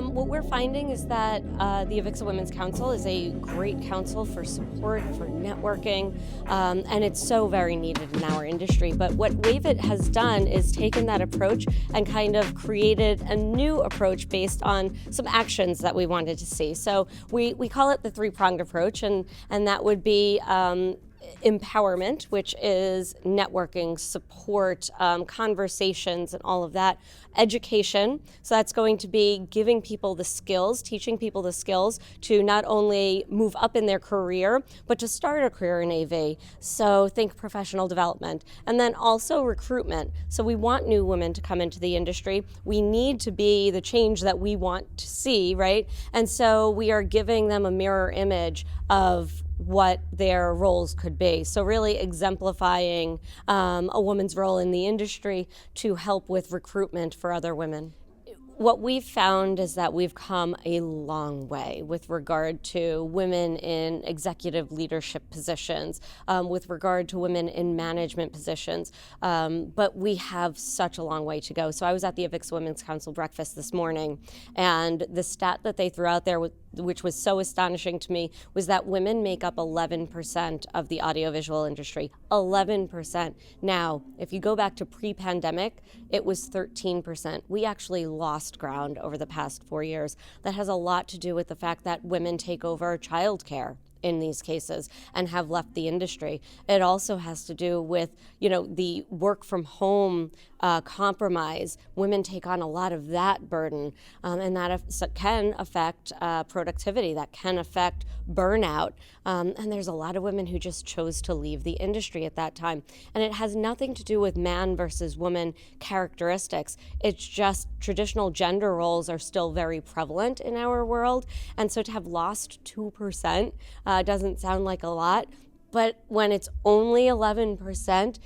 What we're finding is that the Avixa Women's Council is a great council for support, for networking, and it's so very needed in our industry. But what WAVIT has done is taken that approach and kind of created a new approach based on some actions that we wanted to see. So we call it the three-pronged approach, and that would be empowerment, which is networking, support, conversations, and all of that. Education, so that's going to be giving people the skills, teaching people the skills to not only move up in their career, but to start a career in AV. So think professional development. And then also recruitment. So we want new women to come into the industry. We need to be the change that we want to see, right? And so we are giving them a mirror image of what their roles could be. So really exemplifying a woman's role in the industry to help with recruitment for other women. What we've found is that we've come a long way with regard to women in executive leadership positions, with regard to women in management positions, but we have such a long way to go. So I was at the Avixa Women's Council breakfast this morning, and the stat that they threw out there, which was so astonishing to me, was that women make up 11% of the audiovisual industry. 11%. Now, if you go back to pre-pandemic, it was 13%. We actually lost ground over the past 4 years. That has a lot to do with the fact that women take over childcare in these cases and have left the industry. It also has to do with, the work from home compromise. Women take on a lot of that burden, and that can affect productivity, that can affect burnout. And there's a lot of women who just chose to leave the industry at that time. And it has nothing to do with man versus woman characteristics. It's just traditional gender roles are still very prevalent in our world. And so to have lost 2% doesn't sound like a lot, but when it's only 11%,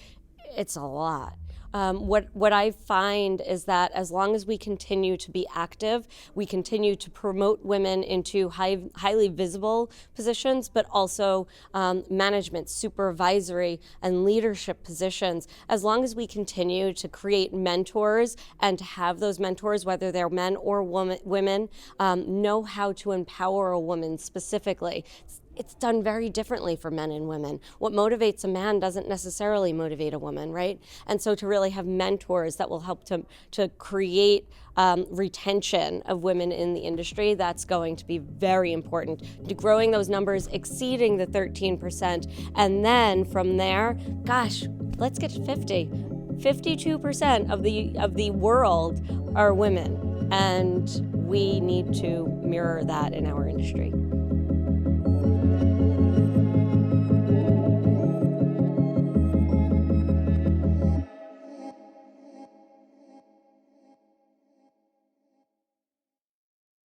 it's a lot. What I find is that as long as we continue to be active, we continue to promote women into highly visible positions, but also management, supervisory, and leadership positions. As long as we continue to create mentors and to have those mentors, whether they're men or women, know how to empower a woman specifically. It's done very differently for men and women. What motivates a man doesn't necessarily motivate a woman, right? And so to really have mentors that will help to create retention of women in the industry, that's going to be very important. To growing those numbers, exceeding the 13%, and then from there, gosh, let's get to 50. 52% of the world are women, and we need to mirror that in our industry.